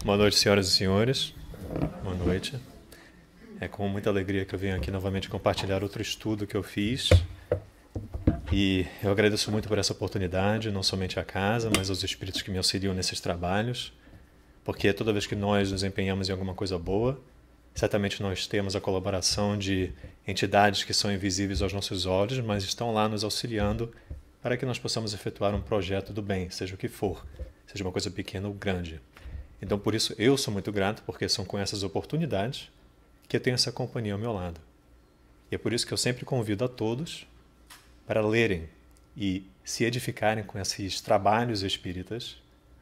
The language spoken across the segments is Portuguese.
Boa noite, senhoras e senhores. Boa noite. É com muita alegria que eu venho aqui novamente compartilhar outro estudo que eu fiz. E eu agradeço muito por essa oportunidade, não somente à casa, mas aos espíritos que me auxiliam nesses trabalhos, porque toda vez que nós nos empenhamos em alguma coisa boa, certamente nós temos a colaboração de entidades que são invisíveis aos nossos olhos, mas estão lá nos auxiliando para que nós possamos efetuar um projeto do bem, seja o que for, seja uma coisa pequena ou grande. Então, por isso, eu sou muito grato, porque são com essas oportunidades que eu tenho essa companhia ao meu lado. E é por isso que eu sempre convido a todos para lerem e se edificarem com esses trabalhos espíritas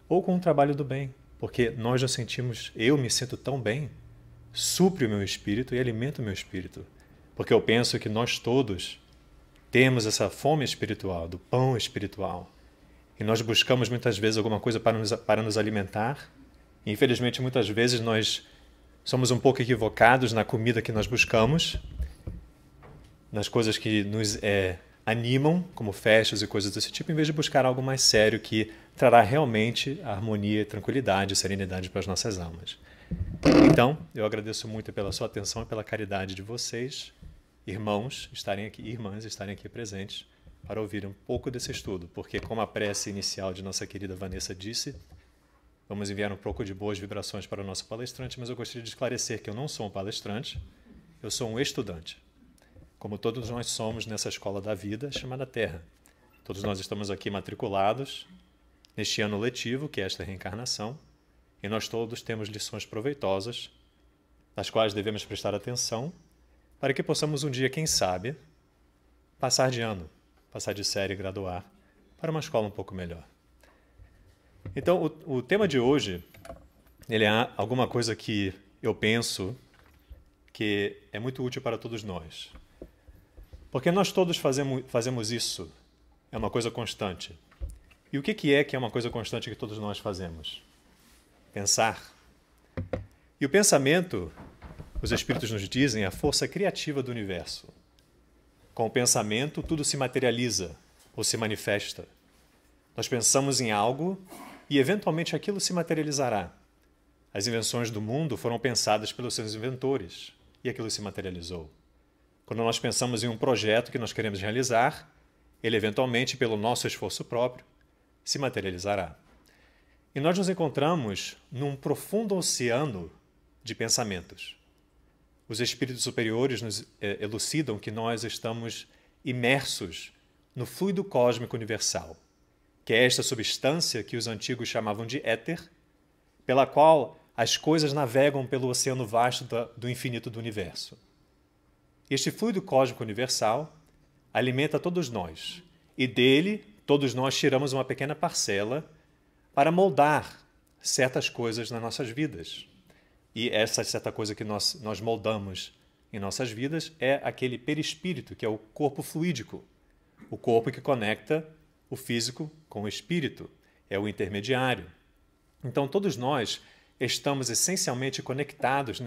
ou com o trabalho do bem, porque nós já sentimos, eu me sinto tão bem, supre o meu espírito e alimenta o meu espírito, porque eu penso que nós todos temos essa fome espiritual, do pão espiritual, e nós buscamos muitas vezes alguma coisa para nos alimentar. Infelizmente, muitas vezes nós somos um pouco equivocados na comida que nós buscamos, nas coisas que nos animam, como festas e coisas desse tipo, em vez de buscar algo mais sério que trará realmente harmonia, tranquilidade e serenidade para as nossas almas. Então, eu agradeço muito pela sua atenção e pela caridade de vocês, irmãos, irmãs estarem aqui presentes para ouvir um pouco desse estudo, porque como a prece inicial de nossa querida Vanessa disse, vamos enviar um pouco de boas vibrações para o nosso palestrante, mas eu gostaria de esclarecer que eu não sou um palestrante, eu sou um estudante. Como todos nós somos nessa escola da vida chamada Terra. Todos nós estamos aqui matriculados neste ano letivo, que é esta reencarnação, e nós todos temos lições proveitosas, das quais devemos prestar atenção, para que possamos um dia, quem sabe, passar de ano, passar de série e graduar para uma escola um pouco melhor. Então, o tema de hoje, ele é alguma coisa que eu penso que é muito útil para todos nós. Porque nós todos fazemos isso, é uma coisa constante. E o que é uma coisa constante que todos nós fazemos? Pensar. E o pensamento, os espíritos nos dizem, é a força criativa do universo. Com o pensamento, tudo se materializa ou se manifesta. Nós pensamos em algo e, eventualmente, aquilo se materializará. As invenções do mundo foram pensadas pelos seus inventores e aquilo se materializou. Quando nós pensamos em um projeto que nós queremos realizar, ele, eventualmente, pelo nosso esforço próprio, se materializará. E nós nos encontramos num profundo oceano de pensamentos. Os espíritos superiores nos elucidam que nós estamos imersos no fluido cósmico universal, que é esta substância que os antigos chamavam de éter, pela qual as coisas navegam pelo oceano vasto do infinito do universo. Este fluido cósmico universal alimenta todos nós, e dele todos nós tiramos uma pequena parcela para moldar certas coisas nas nossas vidas. E essa certa coisa que nós moldamos em nossas vidas é aquele perispírito, que é o corpo fluídico, o corpo que conecta o físico com o espírito, é o intermediário. Então, todos nós estamos essencialmente conectados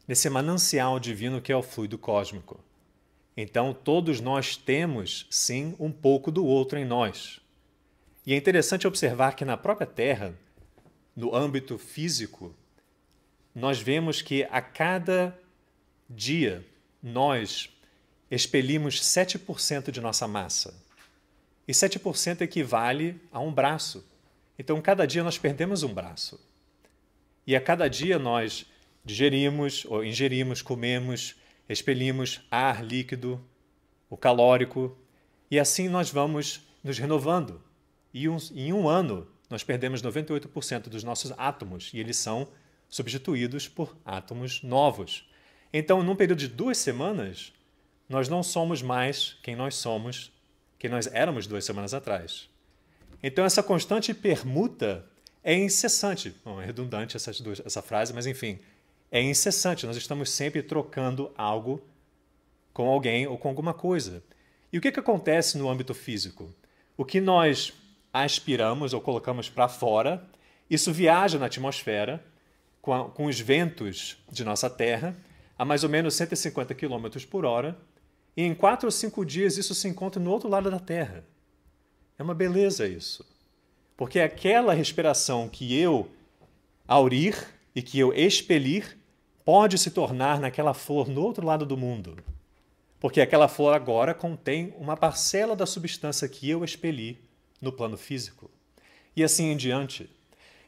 nesse manancial divino que é o fluido cósmico. Então, todos nós temos, sim, um pouco do outro em nós. E é interessante observar que na própria Terra, no âmbito físico, nós vemos que a cada dia nós expelimos 7% de nossa massa. E 7% equivale a um braço. Então, cada dia nós perdemos um braço. E a cada dia nós digerimos, ou ingerimos, comemos, expelimos ar líquido, o calórico, e assim nós vamos nos renovando. E em um ano, nós perdemos 98% dos nossos átomos, e eles são substituídos por átomos novos. Então, num período de 2 semanas, nós não somos mais quem nós éramos 2 semanas atrás. Então, essa constante permuta é incessante. Bom, é redundante essa frase, mas enfim, é incessante. Nós estamos sempre trocando algo com alguém ou com alguma coisa. E o que acontece no âmbito físico? O que nós aspiramos ou colocamos para fora, isso viaja na atmosfera com os ventos de nossa Terra a mais ou menos 150 km por hora, e em 4 ou 5 dias isso se encontra no outro lado da Terra. É uma beleza isso. Porque aquela respiração que eu aurir e que eu expelir pode se tornar naquela flor no outro lado do mundo. Porque aquela flor agora contém uma parcela da substância que eu expeli no plano físico. E assim em diante.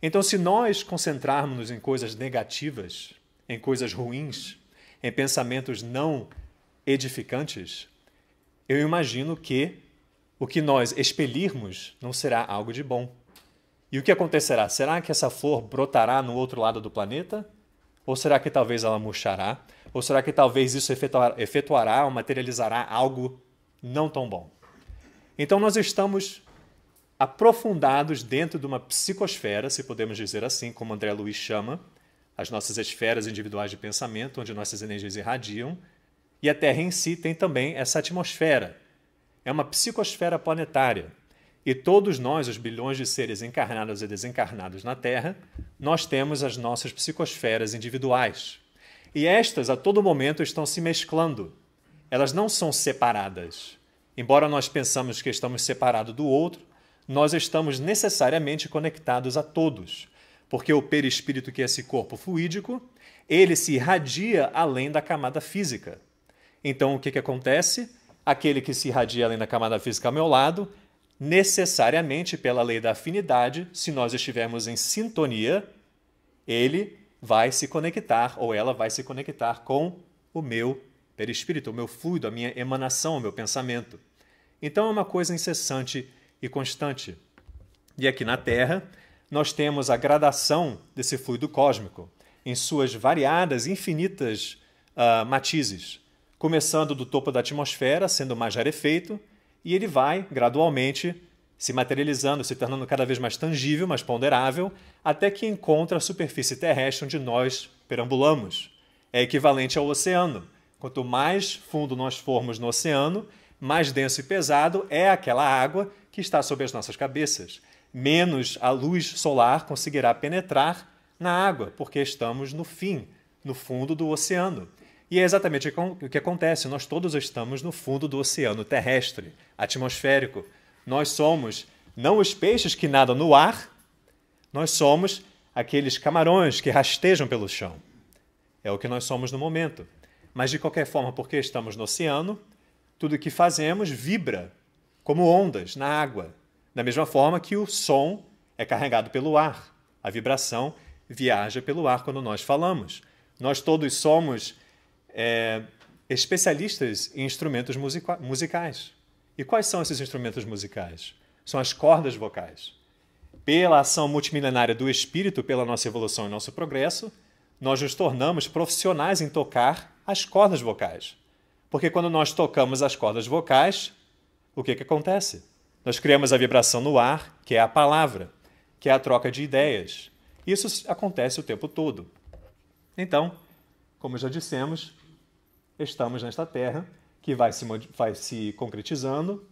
Então, se nós concentrarmos em coisas negativas, em coisas ruins, em pensamentos não edificantes, eu imagino que o que nós expelirmos não será algo de bom. E o que acontecerá? Será que essa flor brotará no outro lado do planeta? Ou será que talvez ela murchará? Ou será que talvez isso efetuará ou materializará algo não tão bom? Então nós estamos aprofundados dentro de uma psicosfera, se podemos dizer assim, como André Luiz chama, as nossas esferas individuais de pensamento, onde nossas energias irradiam, e a Terra em si tem também essa atmosfera. É uma psicosfera planetária. E todos nós, os bilhões de seres encarnados e desencarnados na Terra, nós temos as nossas psicosferas individuais. E estas, a todo momento, estão se mesclando. Elas não são separadas. Embora nós pensamos que estamos separados do outro, nós estamos necessariamente conectados a todos. Porque o perispírito, que é esse corpo fluídico, ele se irradia além da camada física. Então, o que acontece? Aquele que se irradia além da camada física ao meu lado, necessariamente, pela lei da afinidade, se nós estivermos em sintonia, ele vai se conectar, ou ela vai se conectar com o meu perispírito, o meu fluido, a minha emanação, o meu pensamento. Então é uma coisa incessante e constante. E aqui na Terra, nós temos a gradação desse fluido cósmico, em suas variadas, infinitas matizes, começando do topo da atmosfera, sendo mais rarefeito, e ele vai, gradualmente, se materializando, se tornando cada vez mais tangível, mais ponderável, até que encontra a superfície terrestre onde nós perambulamos. É equivalente ao oceano. Quanto mais fundo nós formos no oceano, mais denso e pesado é aquela água que está sob as nossas cabeças. Menos a luz solar conseguirá penetrar na água, porque estamos no fim, no fundo do oceano. E é exatamente o que acontece. Nós todos estamos no fundo do oceano terrestre, atmosférico. Nós somos não os peixes que nadam no ar, nós somos aqueles camarões que rastejam pelo chão. É o que nós somos no momento. Mas, de qualquer forma, porque estamos no oceano, tudo o que fazemos vibra como ondas na água. Da mesma forma que o som é carregado pelo ar. A vibração viaja pelo ar quando nós falamos. Nós todos somos especialistas em instrumentos musicais. E quais são esses instrumentos musicais? São as cordas vocais. Pela ação multimilenária do espírito, pela nossa evolução e nosso progresso, nós nos tornamos profissionais em tocar as cordas vocais. Porque quando nós tocamos as cordas vocais, o que acontece? Nós criamos a vibração no ar, que é a palavra, que é a troca de ideias. Isso acontece o tempo todo. Então, como já dissemos, estamos nesta Terra que vai se concretizando,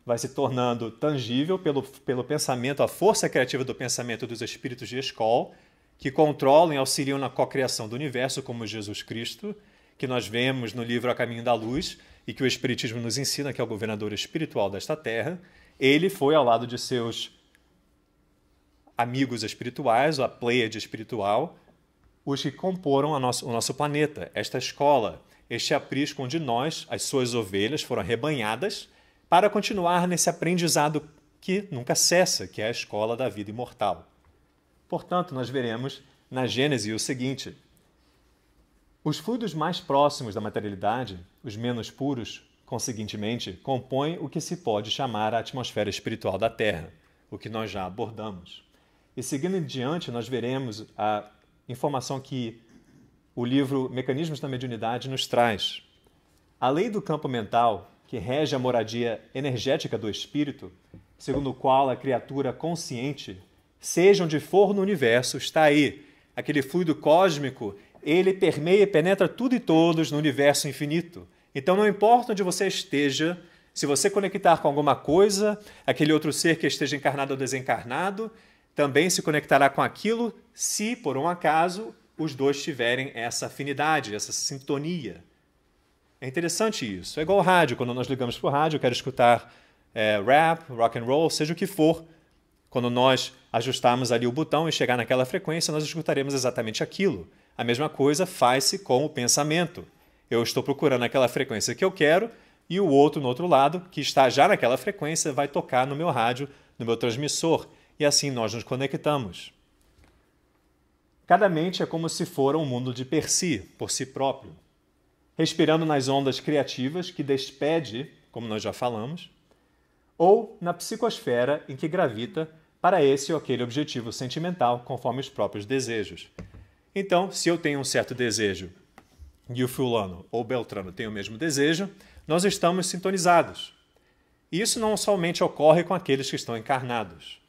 vai se tornando tangível pelo pensamento, a força criativa do pensamento dos espíritos de Escol, que controlam e auxiliam na cocriação do universo, como Jesus Cristo, que nós vemos no livro A Caminho da Luz e que o Espiritismo nos ensina, que é o governador espiritual desta Terra. Ele foi ao lado de seus amigos espirituais, a pleiade espiritual, os que comporam o nosso planeta, esta escola, este aprisco onde nós, as suas ovelhas, foram arrebanhadas para continuar nesse aprendizado que nunca cessa, que é a escola da vida imortal. Portanto, nós veremos na Gênese o seguinte: os fluidos mais próximos da materialidade, os menos puros, conseguintemente, compõem o que se pode chamar a atmosfera espiritual da Terra, o que nós já abordamos. E seguindo em diante, nós veremos a informação que o livro Mecanismos da Mediunidade nos traz. A lei do campo mental, que rege a moradia energética do espírito, segundo o qual a criatura consciente, seja onde for no universo, está aí. Aquele fluido cósmico, ele permeia e penetra tudo e todos no universo infinito. Então não importa onde você esteja, se você conectar com alguma coisa, aquele outro ser que esteja encarnado ou desencarnado, também se conectará com aquilo se, por um acaso, os dois tiverem essa afinidade, essa sintonia. É interessante isso. É igual ao rádio. Quando nós ligamos para o rádio, eu quero escutar rap, rock and roll, seja o que for. Quando nós ajustarmos ali o botão e chegar naquela frequência, nós escutaremos exatamente aquilo. A mesma coisa faz-se com o pensamento. Eu estou procurando aquela frequência que eu quero e o outro, no outro lado, que está já naquela frequência, vai tocar no meu rádio, no meu transmissor, e assim nós nos conectamos. Cada mente é como se fora um mundo de per si, por si próprio, respirando nas ondas criativas que despede, como nós já falamos, ou na psicosfera em que gravita para esse ou aquele objetivo sentimental, conforme os próprios desejos. Então, se eu tenho um certo desejo e o fulano ou beltrano tem o mesmo desejo, nós estamos sintonizados. E isso não somente ocorre com aqueles que estão encarnados.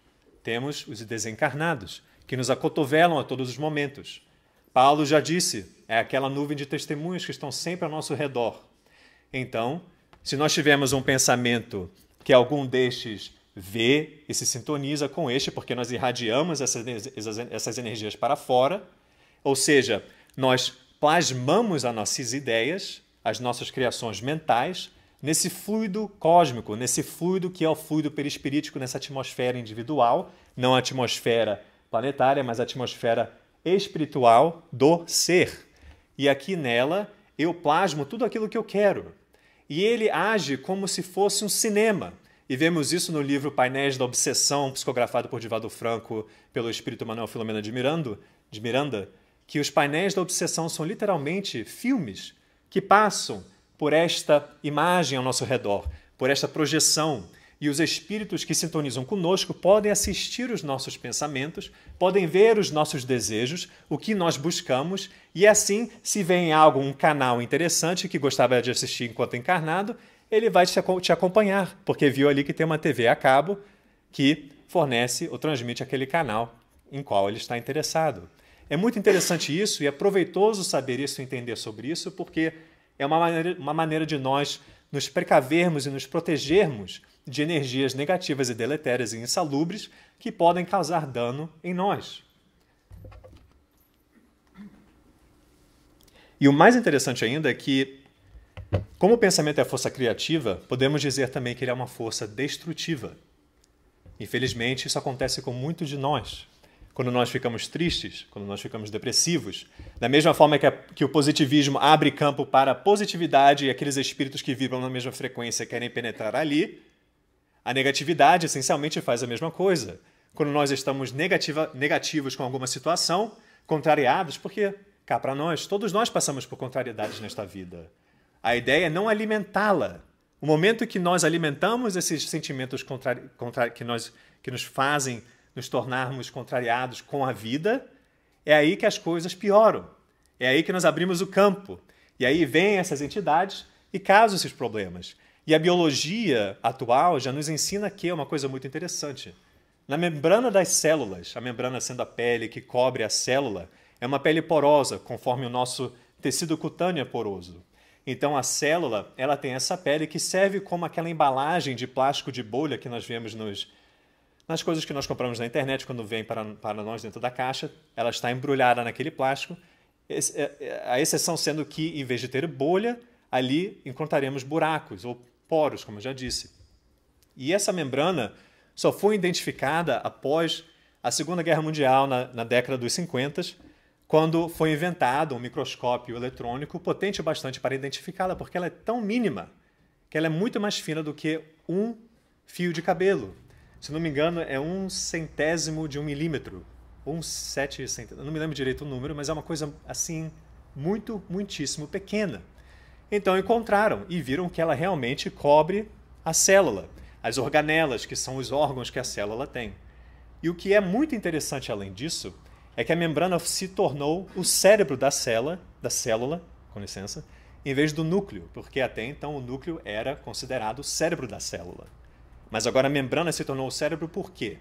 Temos os desencarnados, que nos acotovelam a todos os momentos. Paulo já disse, é aquela nuvem de testemunhas que estão sempre ao nosso redor. Então, se nós tivermos um pensamento que algum destes vê e se sintoniza com este, porque nós irradiamos essas energias para fora, ou seja, nós plasmamos as nossas ideias, as nossas criações mentais, nesse fluido cósmico, nesse fluido que é o fluido perispirítico, nessa atmosfera individual, não a atmosfera planetária, mas a atmosfera espiritual do ser. E aqui nela eu plasmo tudo aquilo que eu quero. E ele age como se fosse um cinema. E vemos isso no livro Painéis da Obsessão, psicografado por Divaldo Franco pelo espírito Manuel Filomena de Miranda, que os painéis da obsessão são literalmente filmes que passam por esta imagem ao nosso redor, por esta projeção. E os espíritos que sintonizam conosco podem assistir os nossos pensamentos, podem ver os nossos desejos, o que nós buscamos, e assim, se vem algo, um canal interessante que gostava de assistir enquanto encarnado, ele vai te acompanhar, porque viu ali que tem uma TV a cabo que fornece ou transmite aquele canal em qual ele está interessado. É muito interessante isso e é proveitoso saber isso e entender sobre isso, porque é uma maneira de nós nos precavermos e nos protegermos de energias negativas e deletérias e insalubres que podem causar dano em nós. E o mais interessante ainda é que, como o pensamento é força criativa, podemos dizer também que ele é uma força destrutiva. Infelizmente, isso acontece com muitos de nós. Quando nós ficamos tristes, quando nós ficamos depressivos, da mesma forma que o positivismo abre campo para a positividade e aqueles espíritos que vibram na mesma frequência querem penetrar ali, a negatividade essencialmente faz a mesma coisa. Quando nós estamos negativos com alguma situação, contrariados, porque cá para nós, todos nós passamos por contrariedades nesta vida. A ideia é não alimentá-la. O momento que nós alimentamos esses sentimentos que nos fazem nos tornarmos contrariados com a vida, é aí que as coisas pioram. É aí que nós abrimos o campo. E aí vêm essas entidades e causam esses problemas. E a biologia atual já nos ensina que é uma coisa muito interessante. Na membrana das células, a membrana sendo a pele que cobre a célula, é uma pele porosa, conforme o nosso tecido cutâneo é poroso. Então a célula ela tem essa pele que serve como aquela embalagem de plástico de bolha que nós vemos nas coisas que nós compramos na internet, quando vem para nós dentro da caixa, ela está embrulhada naquele plástico, a exceção sendo que, em vez de ter bolha, ali encontraremos buracos ou poros, como eu já disse. E essa membrana só foi identificada após a Segunda Guerra Mundial, na década dos 50, quando foi inventado um microscópio eletrônico potente bastante para identificá-la, porque ela é tão mínima que ela é muito mais fina do que um fio de cabelo. Se não me engano, é 1/100º de 1 milímetro, ou 1/7, não me lembro direito o número, mas é uma coisa assim, muitíssimo pequena. Então encontraram e viram que ela realmente cobre a célula, as organelas, que são os órgãos que a célula tem. E o que é muito interessante além disso, é que a membrana se tornou o cérebro da célula, com licença, em vez do núcleo, porque até então o núcleo era considerado o cérebro da célula. Mas agora a membrana se tornou o cérebro por quê?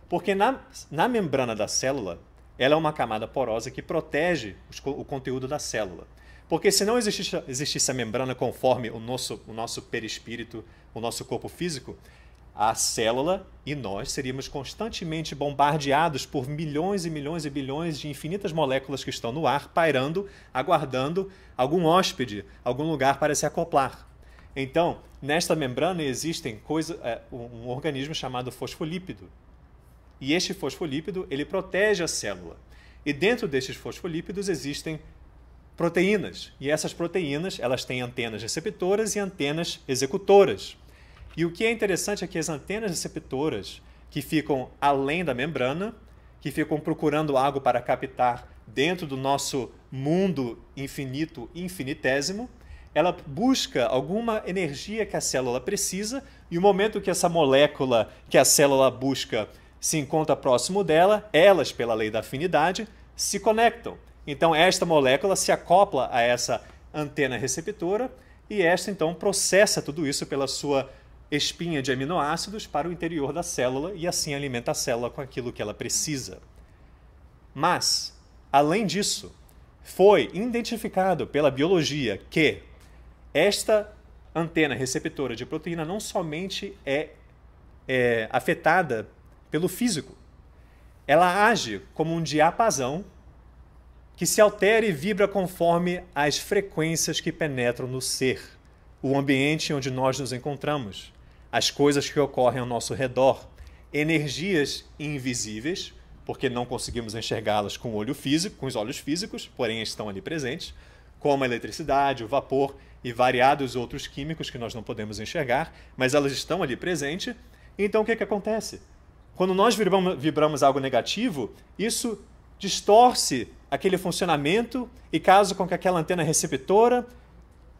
Porque na membrana da célula, ela é uma camada porosa que protege o conteúdo da célula. Porque se não existisse a membrana conforme o nosso perispírito, o nosso corpo físico, a célula e nós seríamos constantemente bombardeados por milhões e milhões e bilhões de infinitas moléculas que estão no ar, pairando, aguardando algum hóspede, algum lugar para se acoplar. Então, nesta membrana existem um organismo chamado fosfolípido. E este fosfolípido, ele protege a célula. E dentro destes fosfolípidos existem proteínas. E essas proteínas, elas têm antenas receptoras e antenas executoras. E o que é interessante é que as antenas receptoras, que ficam além da membrana, que ficam procurando algo para captar dentro do nosso mundo infinito e infinitésimo, ela busca alguma energia que a célula precisa e o momento que essa molécula que a célula busca se encontra próximo dela, elas, pela lei da afinidade, se conectam. Então, esta molécula se acopla a essa antena receptora e esta, então, processa tudo isso pela sua espinha de aminoácidos para o interior da célula e assim alimenta a célula com aquilo que ela precisa. Mas, além disso, foi identificado pela biologia que esta antena receptora de proteína não somente é afetada pelo físico, ela age como um diapasão que se altera e vibra conforme as frequências que penetram no ser, o ambiente onde nós nos encontramos, as coisas que ocorrem ao nosso redor, energias invisíveis, porque não conseguimos enxergá-las com o olho físico, com os olhos físicos, porém estão ali presentes, como a eletricidade, o vapor e variados outros químicos que nós não podemos enxergar, mas elas estão ali presentes. Então o que acontece? Quando nós vibramos algo negativo, isso distorce aquele funcionamento e causa com que aquela antena receptora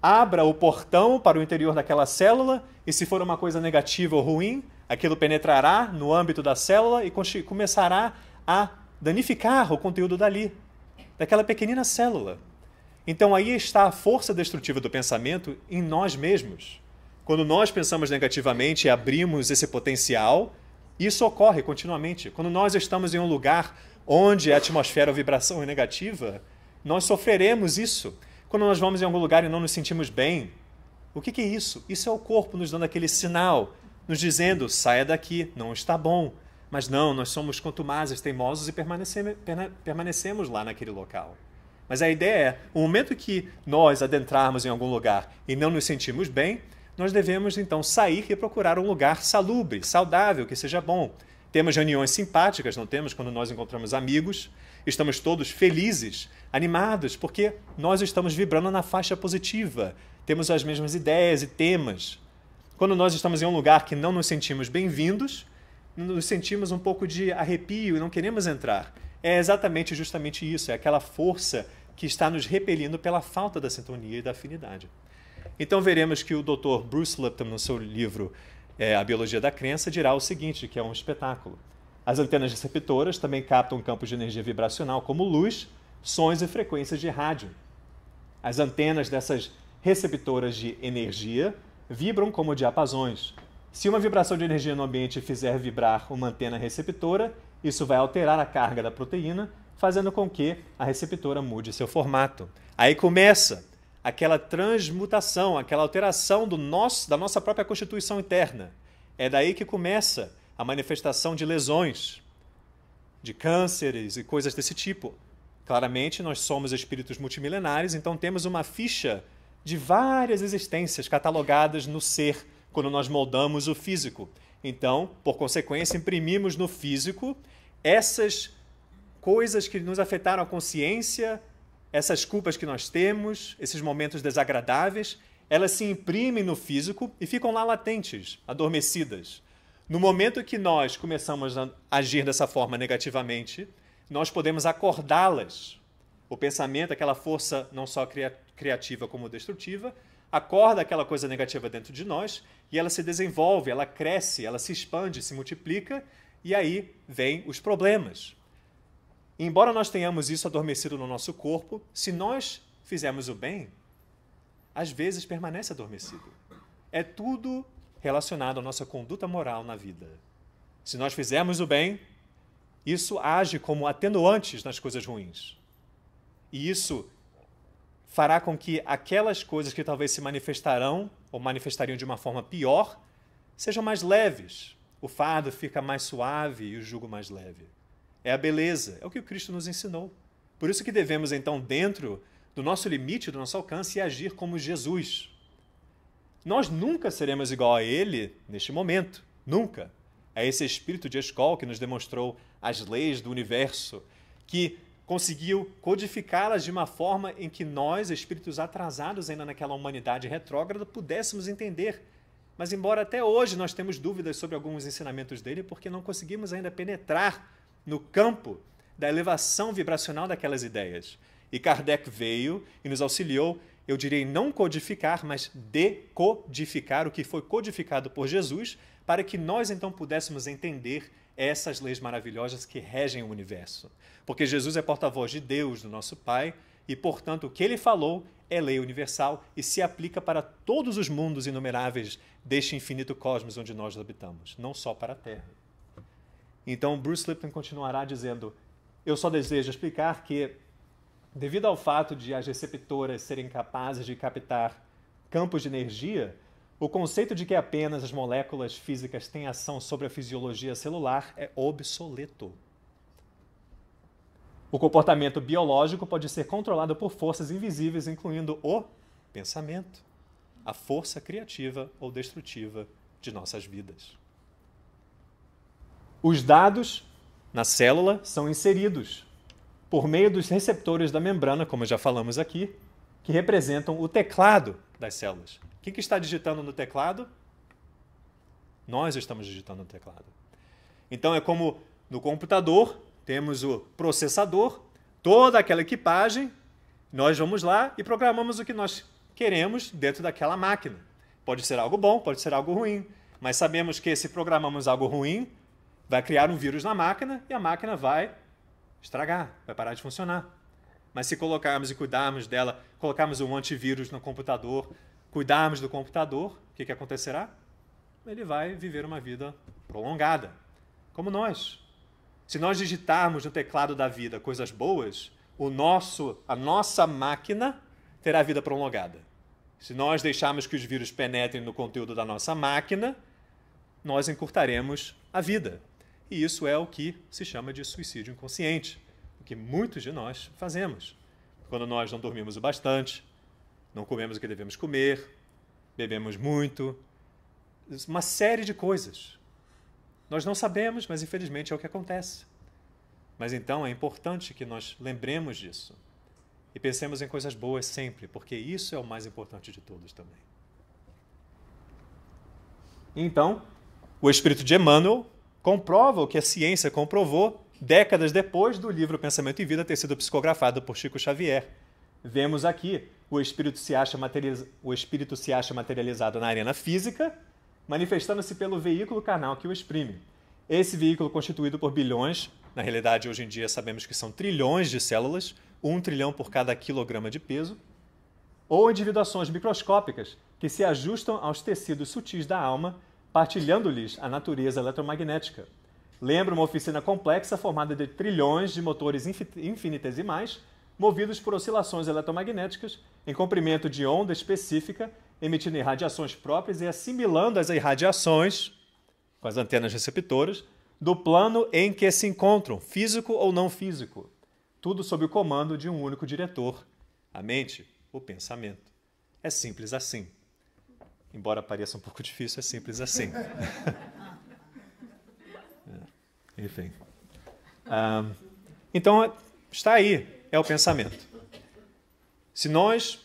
abra o portão para o interior daquela célula e se for uma coisa negativa ou ruim, aquilo penetrará no âmbito da célula e começará a danificar o conteúdo daquela pequenina célula. Então aí está a força destrutiva do pensamento em nós mesmos. Quando nós pensamos negativamente e abrimos esse potencial, isso ocorre continuamente. Quando nós estamos em um lugar onde a atmosfera ou vibração é negativa, nós sofreremos isso. Quando nós vamos em algum lugar e não nos sentimos bem, o que é isso? Isso é o corpo nos dando aquele sinal, nos dizendo, saia daqui, não está bom. Mas não, nós somos contumazes, teimosos e permanecemos lá naquele local. Mas a ideia é, no momento que nós adentrarmos em algum lugar e não nos sentimos bem, nós devemos então sair e procurar um lugar salubre, saudável, que seja bom. Temos reuniões simpáticas, não temos, quando nós encontramos amigos, estamos todos felizes, animados, porque nós estamos vibrando na faixa positiva, temos as mesmas ideias e temas. Quando nós estamos em um lugar que não nos sentimos bem-vindos, nos sentimos um pouco de arrepio e não queremos entrar. É exatamente justamente isso, é aquela força que está nos repelindo pela falta da sintonia e da afinidade. Então veremos que o Dr. Bruce Lipton, no seu livro A Biologia da Crença, dirá o seguinte, que é um espetáculo. As antenas receptoras também captam campos de energia vibracional como luz, sons e frequências de rádio. As antenas dessas receptoras de energia vibram como diapasões. Se uma vibração de energia no ambiente fizer vibrar uma antena receptora, isso vai alterar a carga da proteína, fazendo com que a receptora mude seu formato. Aí começa aquela transmutação, aquela alteração da nossa própria constituição interna. É daí que começa a manifestação de lesões, de cânceres e coisas desse tipo. Claramente, nós somos espíritos multimilenares, então temos uma ficha de várias existências catalogadas no ser, quando nós moldamos o físico. Então, por consequência, imprimimos no físico essas coisas que nos afetaram a consciência, essas culpas que nós temos, esses momentos desagradáveis, elas se imprimem no físico e ficam lá latentes, adormecidas. No momento que nós começamos a agir dessa forma negativamente, nós podemos acordá-las. O pensamento, aquela força não só criativa como destrutiva, acorda aquela coisa negativa dentro de nós e ela se desenvolve, ela cresce, ela se expande, se multiplica e aí vêm os problemas. Embora nós tenhamos isso adormecido no nosso corpo, se nós fizermos o bem, às vezes permanece adormecido. É tudo relacionado à nossa conduta moral na vida. Se nós fizermos o bem, isso age como atenuantes nas coisas ruins. E isso fará com que aquelas coisas que talvez se manifestarão ou manifestariam de uma forma pior sejam mais leves. O fardo fica mais suave e o jugo mais leve. É a beleza, é o que o Cristo nos ensinou. Por isso que devemos, então, dentro do nosso limite, do nosso alcance, agir como Jesus. Nós nunca seremos igual a Ele neste momento, nunca. É esse espírito de Eshkol que nos demonstrou as leis do universo, que conseguiu codificá-las de uma forma em que nós, espíritos atrasados ainda naquela humanidade retrógrada, pudéssemos entender. Mas embora até hoje nós temos dúvidas sobre alguns ensinamentos dele, porque não conseguimos ainda penetrar no campo da elevação vibracional daquelas ideias. E Kardec veio e nos auxiliou, eu direi não codificar, mas decodificar o que foi codificado por Jesus, para que nós então pudéssemos entender essas leis maravilhosas que regem o universo. Porque Jesus é porta-voz de Deus, do nosso Pai, e, portanto, o que ele falou é lei universal e se aplica para todos os mundos inumeráveis deste infinito cosmos onde nós habitamos, não só para a Terra. Então, Bruce Lipton continuará dizendo, eu só desejo explicar que, devido ao fato de as receptoras serem capazes de captar campos de energia, o conceito de que apenas as moléculas físicas têm ação sobre a fisiologia celular é obsoleto. O comportamento biológico pode ser controlado por forças invisíveis, incluindo o pensamento, a força criativa ou destrutiva de nossas vidas. Os dados na célula são inseridos por meio dos receptores da membrana, como já falamos aqui, que representam o teclado das células. Quem que está digitando no teclado? Nós estamos digitando no teclado. Então é como no computador, temos o processador, toda aquela equipagem, nós vamos lá e programamos o que nós queremos dentro daquela máquina. Pode ser algo bom, pode ser algo ruim, mas sabemos que se programamos algo ruim, vai criar um vírus na máquina e a máquina vai estragar, vai parar de funcionar. Mas se colocarmos e cuidarmos dela, colocarmos um antivírus no computador, cuidarmos do computador, o que acontecerá? Ele vai viver uma vida prolongada, como nós. Se nós digitarmos no teclado da vida coisas boas, a nossa máquina terá vida prolongada. Se nós deixarmos que os vírus penetrem no conteúdo da nossa máquina, nós encurtaremos a vida. E isso é o que se chama de suicídio inconsciente, o que muitos de nós fazemos. Quando nós não dormimos o bastante, não comemos o que devemos comer, bebemos muito, uma série de coisas. Nós não sabemos, mas infelizmente é o que acontece. Mas então é importante que nós lembremos disso e pensemos em coisas boas sempre, porque isso é o mais importante de todos também. Então, o espírito de Emmanuel comprova o que a ciência comprovou décadas depois do livro Pensamento e Vida ter sido psicografado por Chico Xavier. Vemos aqui o espírito se acha materializado na arena física, manifestando-se pelo veículo carnal que o exprime. Esse veículo constituído por bilhões, na realidade hoje em dia sabemos que são trilhões de células, 1 trilhão por cada quilograma de peso, ou individuações microscópicas que se ajustam aos tecidos sutis da alma, partilhando-lhes a natureza eletromagnética. Lembra uma oficina complexa formada de trilhões de motores infinitesimais, movidos por oscilações eletromagnéticas, em comprimento de onda específica, emitindo irradiações próprias e assimilando as irradiações, com as antenas receptoras, do plano em que se encontram, físico ou não físico. Tudo sob o comando de um único diretor, a mente, o pensamento. É simples assim. Embora pareça um pouco difícil, é simples assim. Enfim. Então, está aí, é o pensamento. Se nós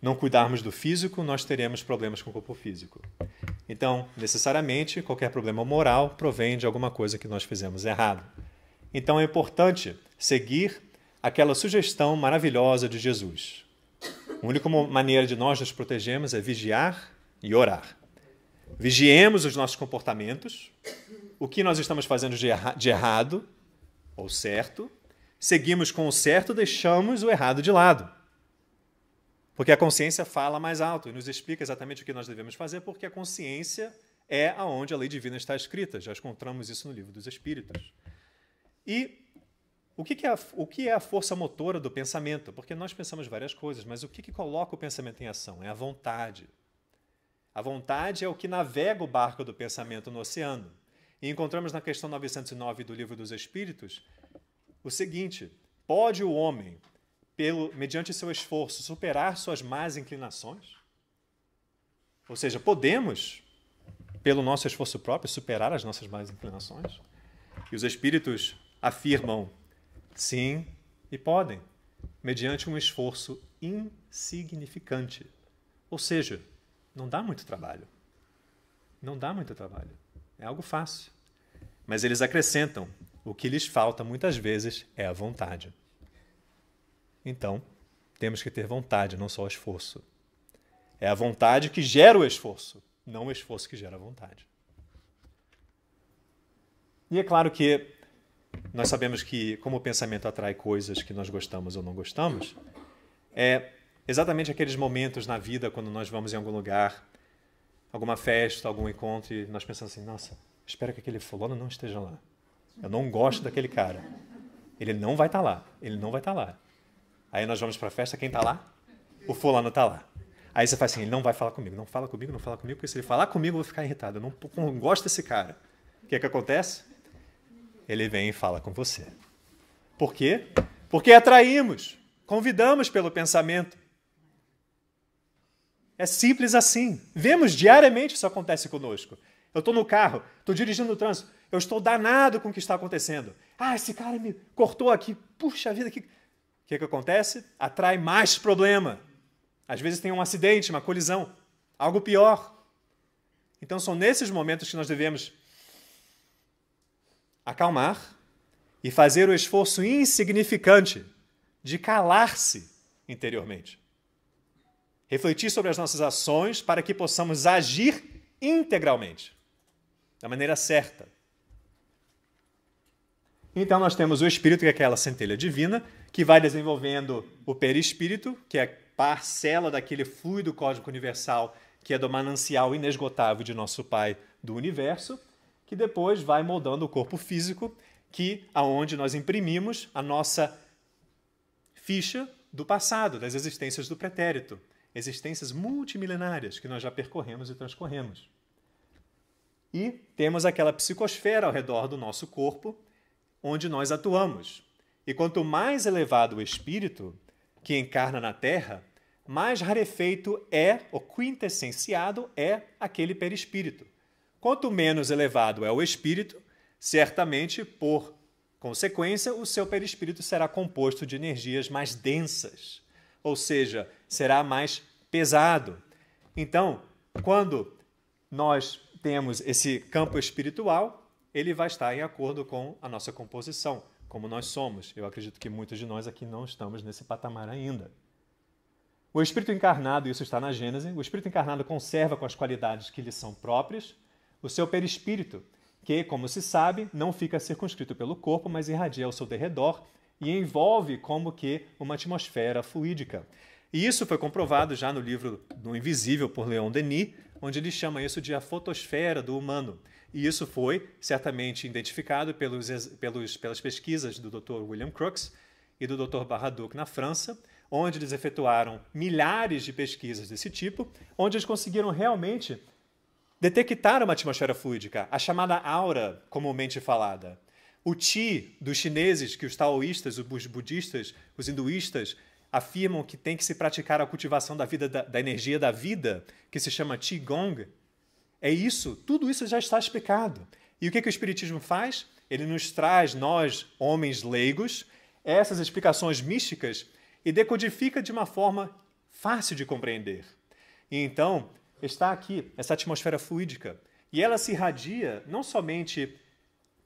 não cuidarmos do físico, nós teremos problemas com o corpo físico. Então, necessariamente, qualquer problema moral provém de alguma coisa que nós fizemos errado. Então, é importante seguir aquela sugestão maravilhosa de Jesus. A única maneira de nós nos protegermos é vigiar e orar. Vigiemos os nossos comportamentos, o que nós estamos fazendo de errado ou certo, seguimos com o certo, deixamos o errado de lado. Porque a consciência fala mais alto e nos explica exatamente o que nós devemos fazer, porque a consciência é aonde a lei divina está escrita. Já encontramos isso no Livro dos Espíritos. E o que é a força motora do pensamento? Porque nós pensamos várias coisas, mas o que coloca o pensamento em ação? É a vontade. A vontade é o que navega o barco do pensamento no oceano. E encontramos na questão 909 do Livro dos Espíritos o seguinte: pode o homem, mediante seu esforço, superar suas más inclinações? Ou seja, podemos pelo nosso esforço próprio, superar as nossas más inclinações? E os espíritos afirmam sim e podem, mediante um esforço insignificante. Ou seja, não dá muito trabalho. Não dá muito trabalho. É algo fácil. Mas eles acrescentam, o que lhes falta muitas vezes é a vontade. Então, temos que ter vontade, não só esforço. É a vontade que gera o esforço, não o esforço que gera a vontade. E é claro que nós sabemos que, como o pensamento atrai coisas que nós gostamos ou não gostamos, é exatamente aqueles momentos na vida quando nós vamos em algum lugar, alguma festa, algum encontro, e nós pensamos assim, nossa, espero que aquele fulano não esteja lá. Eu não gosto daquele cara. Ele não vai estar lá. Ele não vai estar lá. Aí nós vamos para a festa, quem está lá? O fulano está lá. Aí você faz assim, ele não vai falar comigo, não fala comigo, porque se ele falar comigo eu vou ficar irritado. Eu não gosto desse cara. O que acontece? Ele vem e fala com você. Por quê? Porque atraímos, convidamos pelo pensamento. É simples assim. Vemos diariamente isso acontece conosco. Eu estou no carro, estou dirigindo no trânsito, eu estou danado com o que está acontecendo. Ah, esse cara me cortou aqui, puxa vida, o que acontece? Atrai mais problema. Às vezes tem um acidente, uma colisão, algo pior. Então são nesses momentos que nós devemos acalmar e fazer o esforço insignificante de calar-se interiormente. Refletir sobre as nossas ações para que possamos agir integralmente, da maneira certa. Então nós temos o espírito, que é aquela centelha divina, que vai desenvolvendo o perispírito, que é a parcela daquele fluido cósmico universal, que é do manancial inesgotável de nosso Pai do universo, que depois vai moldando o corpo físico, que aonde nós imprimimos a nossa ficha do passado, das existências do pretérito, existências multimilenárias que nós já percorremos e transcorremos. E temos aquela psicosfera ao redor do nosso corpo, onde nós atuamos. E quanto mais elevado o espírito que encarna na Terra, mais rarefeito é, ou quintessenciado é, aquele perispírito. Quanto menos elevado é o espírito, certamente, por consequência, o seu perispírito será composto de energias mais densas, ou seja, será mais pesado. Então, quando nós temos esse campo espiritual, ele vai estar em acordo com a nossa composição, como nós somos. Eu acredito que muitos de nós aqui não estamos nesse patamar ainda. O espírito encarnado, isso está na Gênese, o espírito encarnado conserva com as qualidades que lhe são próprias o seu perispírito, que, como se sabe, não fica circunscrito pelo corpo, mas irradia ao seu derredor e envolve como que uma atmosfera fluídica. E isso foi comprovado já no livro do Invisível, por Leon Denis, onde ele chama isso de a fotosfera do humano. E isso foi certamente identificado pelas pesquisas do Dr. William Crookes e do Dr. Baraduc na França, onde eles efetuaram milhares de pesquisas desse tipo, onde eles conseguiram realmente detectar uma atmosfera fluídica, a chamada aura comumente falada. O Qi dos chineses, que os taoístas, os budistas, os hinduístas afirmam que tem que se praticar a cultivação da vida, da energia da vida, que se chama Qigong. É isso, tudo isso já está explicado. E o que o Espiritismo faz? Ele nos traz, nós, homens leigos, essas explicações místicas e decodifica de uma forma fácil de compreender. E então, está aqui essa atmosfera fluídica. E ela se irradia não somente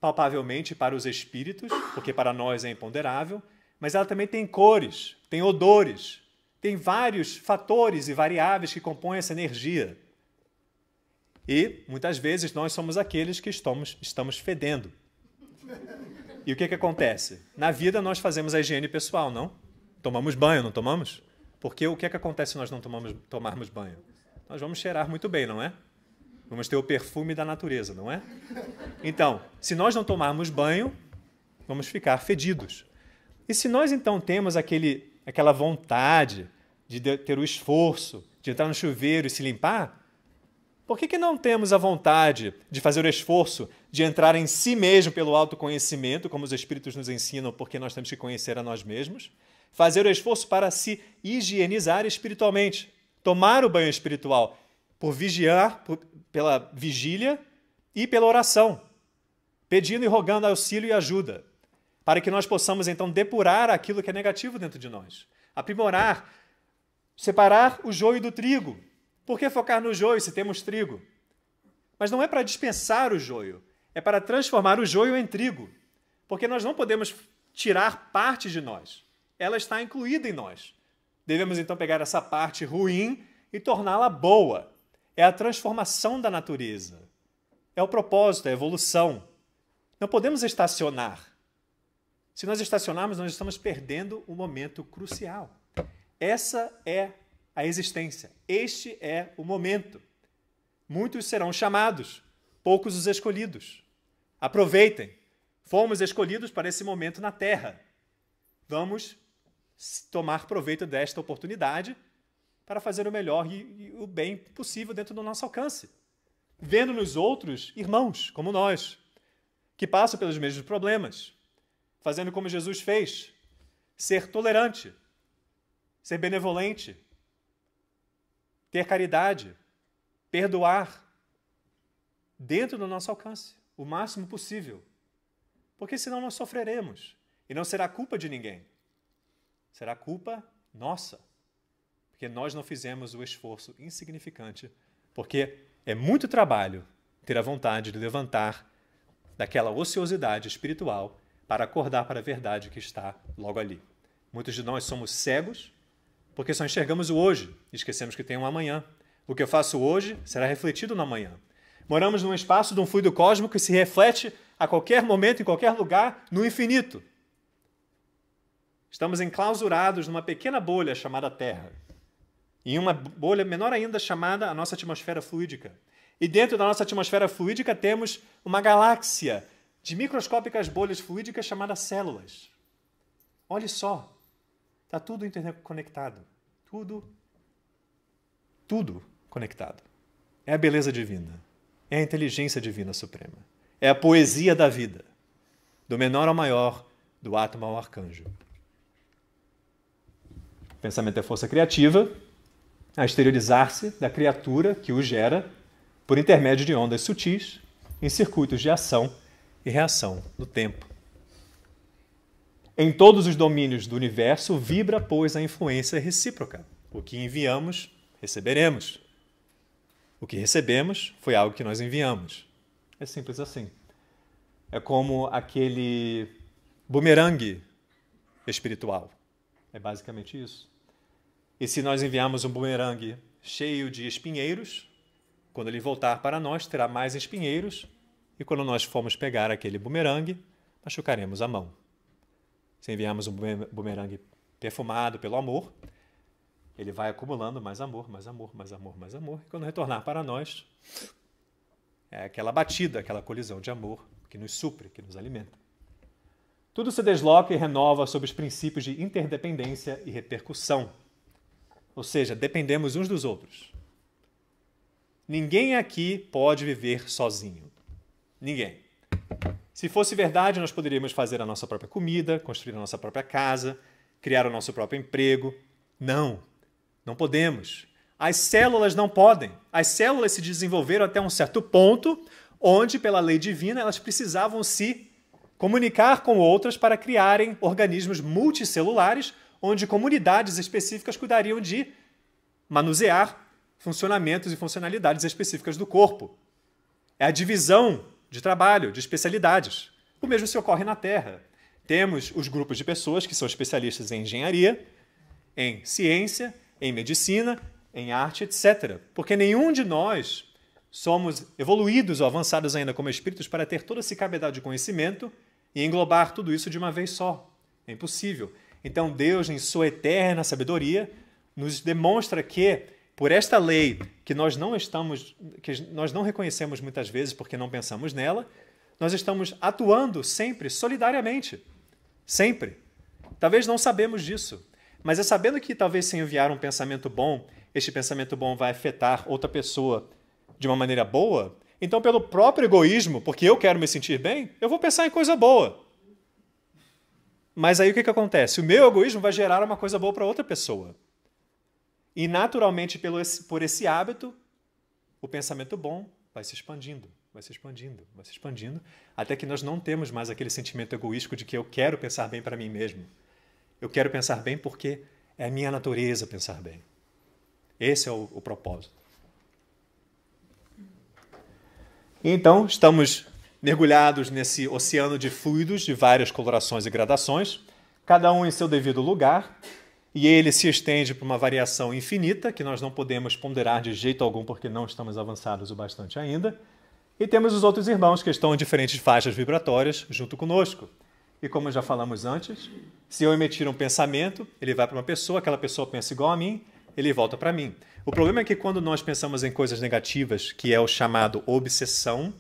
palpavelmente para os espíritos, porque para nós é imponderável, mas ela também tem cores, tem odores, tem vários fatores e variáveis que compõem essa energia. E, muitas vezes, nós somos aqueles que estamos fedendo. E o que acontece? Na vida, nós fazemos a higiene pessoal, não? Tomamos banho, não tomamos? Porque o que acontece se nós não tomarmos banho? Nós vamos cheirar muito bem, não é? Vamos ter o perfume da natureza, não é? Então, se nós não tomarmos banho, vamos ficar fedidos. E se nós, então, temos aquela vontade de ter o esforço, de entrar no chuveiro e se limpar, por que não temos a vontade de fazer o esforço de entrar em si mesmo pelo autoconhecimento, como os Espíritos nos ensinam, porque nós temos que conhecer a nós mesmos, fazer o esforço para se higienizar espiritualmente, tomar o banho espiritual, por vigiar, pela vigília e pela oração, pedindo e rogando auxílio e ajuda, para que nós possamos então depurar aquilo que é negativo dentro de nós, aprimorar, separar o joio do trigo. Por que focar no joio se temos trigo? Mas não é para dispensar o joio, é para transformar o joio em trigo, porque nós não podemos tirar parte de nós, ela está incluída em nós. Devemos então pegar essa parte ruim e torná-la boa. É a transformação da natureza, é o propósito, é a evolução. Não podemos estacionar. Se nós estacionarmos, nós estamos perdendo um momento crucial. Essa é a existência. Este é o momento. Muitos serão chamados, poucos os escolhidos. Aproveitem. Fomos escolhidos para esse momento na Terra. Vamos tomar proveito desta oportunidade para fazer o melhor e o bem possível dentro do nosso alcance. Vendo nos outros irmãos, como nós, que passam pelos mesmos problemas, fazendo como Jesus fez, ser tolerante, ser benevolente, ter caridade, perdoar, dentro do nosso alcance, o máximo possível. Porque senão nós sofreremos, e não será culpa de ninguém. Será culpa nossa, porque nós não fizemos o esforço insignificante, porque é muito trabalho ter a vontade de levantar daquela ociosidade espiritual para acordar para a verdade que está logo ali. Muitos de nós somos cegos porque só enxergamos o hoje e esquecemos que tem um amanhã. O que eu faço hoje será refletido no amanhã. Moramos num espaço de um fluido cósmico que se reflete a qualquer momento, em qualquer lugar, no infinito. Estamos enclausurados numa pequena bolha chamada Terra. E em uma bolha menor ainda chamada a nossa atmosfera fluídica. E dentro da nossa atmosfera fluídica temos uma galáxia de microscópicas bolhas fluídicas chamadas células. Olhe só, está tudo interconectado. Tudo conectado. É a beleza divina. É a inteligência divina suprema. É a poesia da vida. Do menor ao maior, do átomo ao arcanjo. O pensamento é força criativa, a exteriorizar-se da criatura que o gera por intermédio de ondas sutis em circuitos de ação e reação no tempo. Em todos os domínios do universo vibra, pois, a influência recíproca. O que enviamos, receberemos. O que recebemos foi algo que nós enviamos. É simples assim. É como aquele bumerangue espiritual. É basicamente isso. E se nós enviarmos um bumerangue cheio de espinheiros, quando ele voltar para nós, terá mais espinheiros, e quando nós formos pegar aquele bumerangue, machucaremos a mão. Se enviarmos um bumerangue perfumado pelo amor, ele vai acumulando mais amor, mais amor, mais amor, mais amor, e quando retornar para nós, é aquela batida, aquela colisão de amor que nos supre, que nos alimenta. Tudo se desloca e renova sob os princípios de interdependência e repercussão. Ou seja, dependemos uns dos outros. Ninguém aqui pode viver sozinho. Ninguém. Se fosse verdade, nós poderíamos fazer a nossa própria comida, construir a nossa própria casa, criar o nosso próprio emprego. Não, não podemos. As células não podem. As células se desenvolveram até um certo ponto, onde, pela lei divina, elas precisavam se comunicar com outras para criarem organismos multicelulares, onde comunidades específicas cuidariam de manusear funcionamentos e funcionalidades específicas do corpo. É a divisão de trabalho, de especialidades. O mesmo se ocorre na Terra. Temos os grupos de pessoas que são especialistas em engenharia, em ciência, em medicina, em arte, etc. Porque nenhum de nós somos evoluídos ou avançados ainda como espíritos para ter toda essa capacidade de conhecimento e englobar tudo isso de uma vez só. É impossível. Então Deus, em sua eterna sabedoria, nos demonstra que, por esta lei que nós não reconhecemos muitas vezes porque não pensamos nela, nós estamos atuando sempre solidariamente. Sempre. Talvez não sabemos disso, mas é sabendo que talvez se enviar um pensamento bom, este pensamento bom vai afetar outra pessoa de uma maneira boa, então pelo próprio egoísmo, porque eu quero me sentir bem, eu vou pensar em coisa boa. Mas aí o que acontece? O meu egoísmo vai gerar uma coisa boa para outra pessoa. E naturalmente, por esse hábito, o pensamento bom vai se expandindo, vai se expandindo, vai se expandindo, até que nós não temos mais aquele sentimento egoístico de que eu quero pensar bem para mim mesmo. Eu quero pensar bem porque é a minha natureza pensar bem. Esse é o propósito. Então, estamos mergulhados nesse oceano de fluidos de várias colorações e gradações, cada um em seu devido lugar, e ele se estende para uma variação infinita, que nós não podemos ponderar de jeito algum porque não estamos avançados o bastante ainda. E temos os outros irmãos que estão em diferentes faixas vibratórias junto conosco. E como já falamos antes, se eu emitir um pensamento, ele vai para uma pessoa, aquela pessoa pensa igual a mim, ele volta para mim. O problema é que quando nós pensamos em coisas negativas, que é o chamado obsessão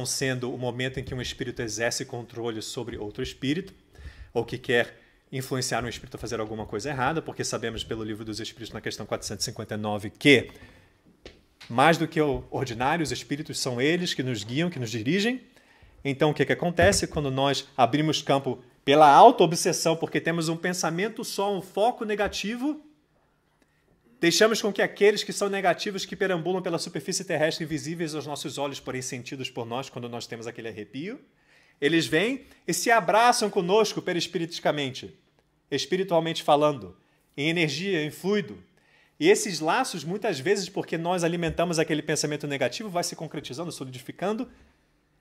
sendo o momento em que um espírito exerce controle sobre outro espírito, ou que quer influenciar um espírito a fazer alguma coisa errada, porque sabemos pelo Livro dos Espíritos, na questão 459, que mais do que o ordinário, os espíritos são eles que nos guiam, que nos dirigem. Então, o que acontece quando nós abrimos campo pela auto-obsessão, porque temos um pensamento só, um foco negativo, deixamos com que aqueles que são negativos, que perambulam pela superfície terrestre, invisíveis aos nossos olhos, porém sentidos por nós, quando nós temos aquele arrepio, eles vêm e se abraçam conosco perispiriticamente, espiritualmente falando, em energia, em fluido. E esses laços, muitas vezes, porque nós alimentamos aquele pensamento negativo, vai se concretizando, solidificando,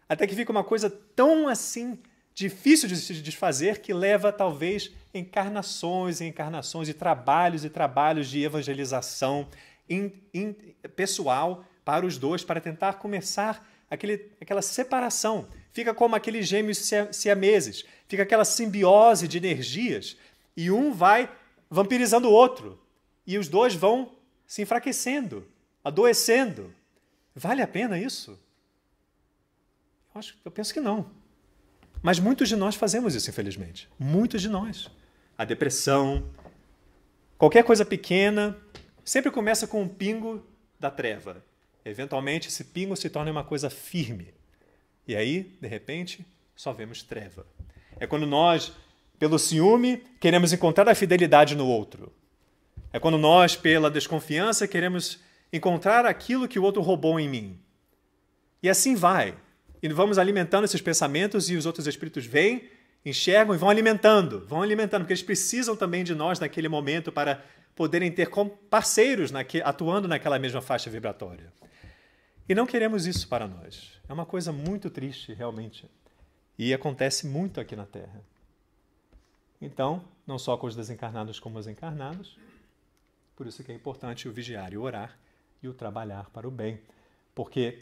até que fica uma coisa tão assim difícil de se desfazer que leva talvez encarnações e encarnações e trabalhos de evangelização pessoal para os dois, para tentar começar aquela separação. Fica como aqueles gêmeos siameses, fica aquela simbiose de energias e um vai vampirizando o outro e os dois vão se enfraquecendo, adoecendo. Vale a pena isso? Eu penso que não. Mas muitos de nós fazemos isso, infelizmente. Muitos de nós. A depressão, qualquer coisa pequena, sempre começa com um pingo da treva. Eventualmente, esse pingo se torna uma coisa firme. E aí, de repente, só vemos treva. É quando nós, pelo ciúme, queremos encontrar a fidelidade no outro. É quando nós, pela desconfiança, queremos encontrar aquilo que o outro roubou em mim. E assim vai. E vamos alimentando esses pensamentos e os outros espíritos vêm, enxergam e vão alimentando, porque eles precisam também de nós naquele momento para poderem ter parceiros atuando naquela mesma faixa vibratória. E não queremos isso para nós. É uma coisa muito triste, realmente. E acontece muito aqui na Terra. Então, não só com os desencarnados como os encarnados, por isso que é importante o vigiar e o orar e o trabalhar para o bem. Porque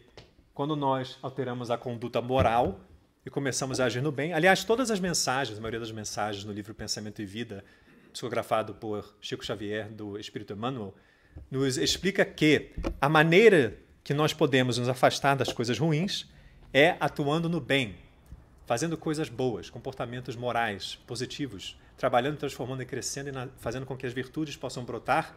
quando nós alteramos a conduta moral e começamos a agir no bem, aliás, todas as mensagens, a maioria das mensagens no livro Pensamento e Vida, psicografado por Chico Xavier, do Espírito Emmanuel, nos explica que a maneira que nós podemos nos afastar das coisas ruins é atuando no bem, fazendo coisas boas, comportamentos morais, positivos, trabalhando, transformando e crescendo e fazendo com que as virtudes possam brotar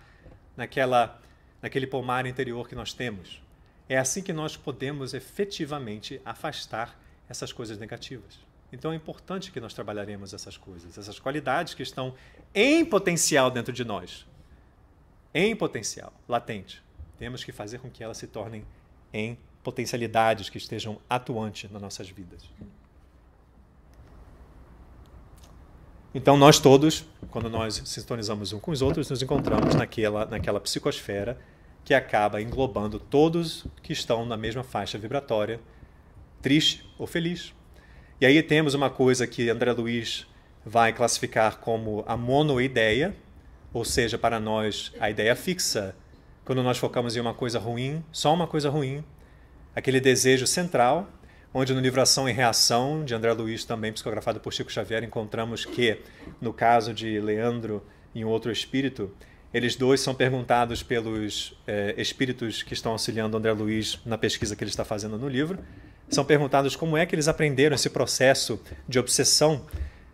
naquele pomar interior que nós temos. É assim que nós podemos efetivamente afastar essas coisas negativas. Então é importante que nós trabalharemos essas coisas, essas qualidades que estão em potencial dentro de nós. Em potencial, latente. Temos que fazer com que elas se tornem em potencialidades que estejam atuantes nas nossas vidas. Então nós todos, quando nós sintonizamos uns com os outros, nos encontramos naquela psicosfera que acaba englobando todos que estão na mesma faixa vibratória, triste ou feliz. E aí temos uma coisa que André Luiz vai classificar como a monoideia, ou seja, para nós a ideia fixa, quando nós focamos em uma coisa ruim, só uma coisa ruim, aquele desejo central, onde no livro Ação e Reação, de André Luiz, também psicografado por Chico Xavier, encontramos que, no caso de Leandro e um outro espírito, eles dois são perguntados pelos espíritos que estão auxiliando André Luiz na pesquisa que ele está fazendo no livro, são perguntados como é que eles aprenderam esse processo de obsessão,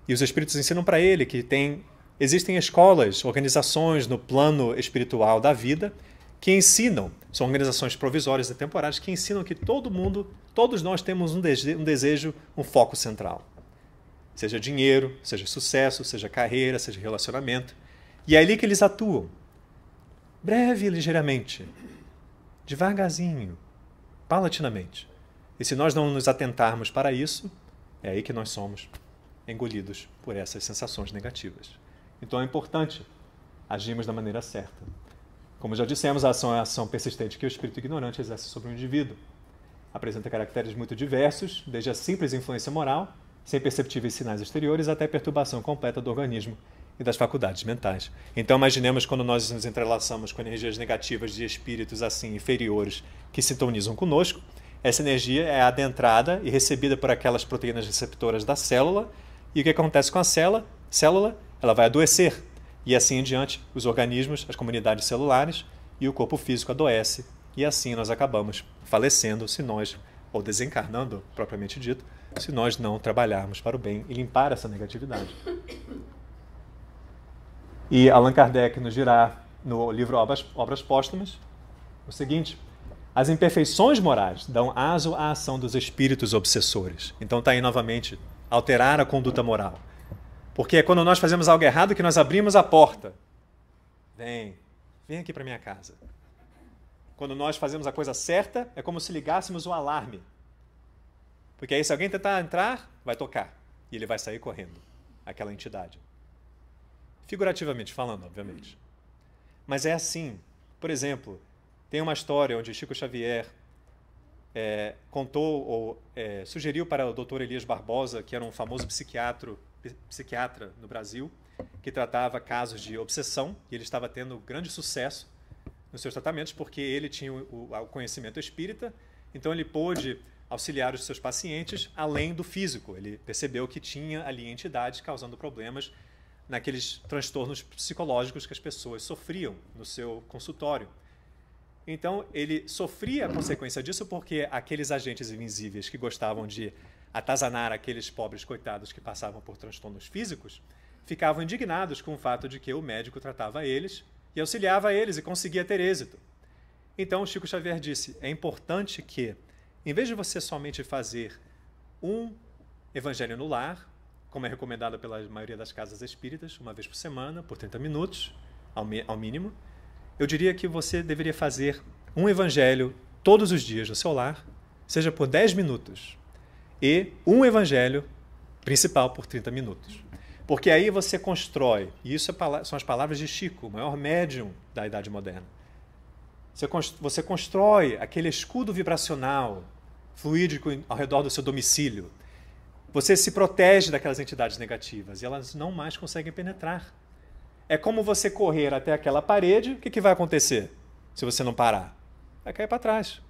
e os espíritos ensinam para ele que existem escolas, organizações no plano espiritual da vida que ensinam, são organizações provisórias e temporárias, que ensinam que todos nós temos um desejo, um foco central. Seja dinheiro, seja sucesso, seja carreira, seja relacionamento. E é ali que eles atuam. Breve e ligeiramente. devagarzinho, paulatinamente. E se nós não nos atentarmos para isso, é aí que nós somos engolidos por essas sensações negativas. Então é importante agirmos da maneira certa. Como já dissemos, a ação é a ação persistente que o espírito ignorante exerce sobre o indivíduo. Apresenta caracteres muito diversos, desde a simples influência moral, sem perceptíveis sinais exteriores, até a perturbação completa do organismo e das faculdades mentais. Então imaginemos quando nós nos entrelaçamos com energias negativas de espíritos assim inferiores que sintonizam conosco, essa energia é adentrada e recebida por aquelas proteínas receptoras da célula, e o que acontece com a célula? Ela vai adoecer, e assim em diante, os organismos, as comunidades celulares e o corpo físico adoece, e assim nós acabamos falecendo se nós, ou desencarnando, propriamente dito, se nós não trabalharmos para o bem e limpar essa negatividade. E Allan Kardec nos dirá, no livro Obras Póstumas, o seguinte: as imperfeições morais dão aso à ação dos espíritos obsessores. Então está aí novamente, alterar a conduta moral. Porque é quando nós fazemos algo errado que nós abrimos a porta. Vem aqui para minha casa. Quando nós fazemos a coisa certa, é como se ligássemos o alarme. Porque aí se alguém tentar entrar, vai tocar. E ele vai sair correndo, aquela entidade. Figurativamente falando, obviamente. Mas é assim. Por exemplo, tem uma história onde Chico Xavier contou ou sugeriu para o Dr. Elias Barbosa, que era um famoso psiquiatra no Brasil, que tratava casos de obsessão, e ele estava tendo grande sucesso nos seus tratamentos, porque ele tinha o conhecimento espírita, então ele pôde auxiliar os seus pacientes além do físico. Ele percebeu que tinha ali entidades causando problemas naqueles transtornos psicológicos que as pessoas sofriam no seu consultório. Então, ele sofria a consequência disso porque aqueles agentes invisíveis que gostavam de atazanar aqueles pobres coitados que passavam por transtornos físicos ficavam indignados com o fato de que o médico tratava eles e auxiliava eles e conseguia ter êxito. Então, Chico Xavier disse, é importante que, em vez de você somente fazer um evangelho no lar, como é recomendado pela maioria das casas espíritas, uma vez por semana, por 30 minutos, ao mínimo, eu diria que você deveria fazer um evangelho todos os dias no seu lar, seja por 10 minutos, e um evangelho principal por 30 minutos. Porque aí você constrói, e isso são as palavras de Chico, o maior médium da Idade Moderna. Você constrói aquele escudo vibracional, fluídico ao redor do seu domicílio. Você se protege daquelas entidades negativas e elas não mais conseguem penetrar. É como você correr até aquela parede, o que vai acontecer se você não parar? Vai cair para trás.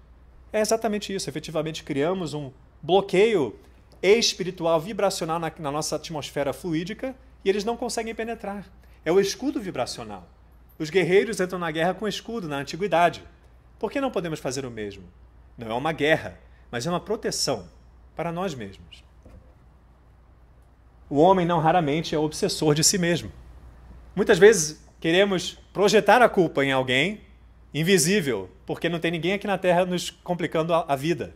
É exatamente isso. Efetivamente, criamos um bloqueio espiritual, vibracional na nossa atmosfera fluídica e eles não conseguem penetrar. É o escudo vibracional. Os guerreiros entram na guerra com escudo na antiguidade. Por que não podemos fazer o mesmo? Não é uma guerra, mas é uma proteção para nós mesmos. O homem não raramente é obsessor de si mesmo. Muitas vezes queremos projetar a culpa em alguém invisível, porque não tem ninguém aqui na Terra nos complicando a vida.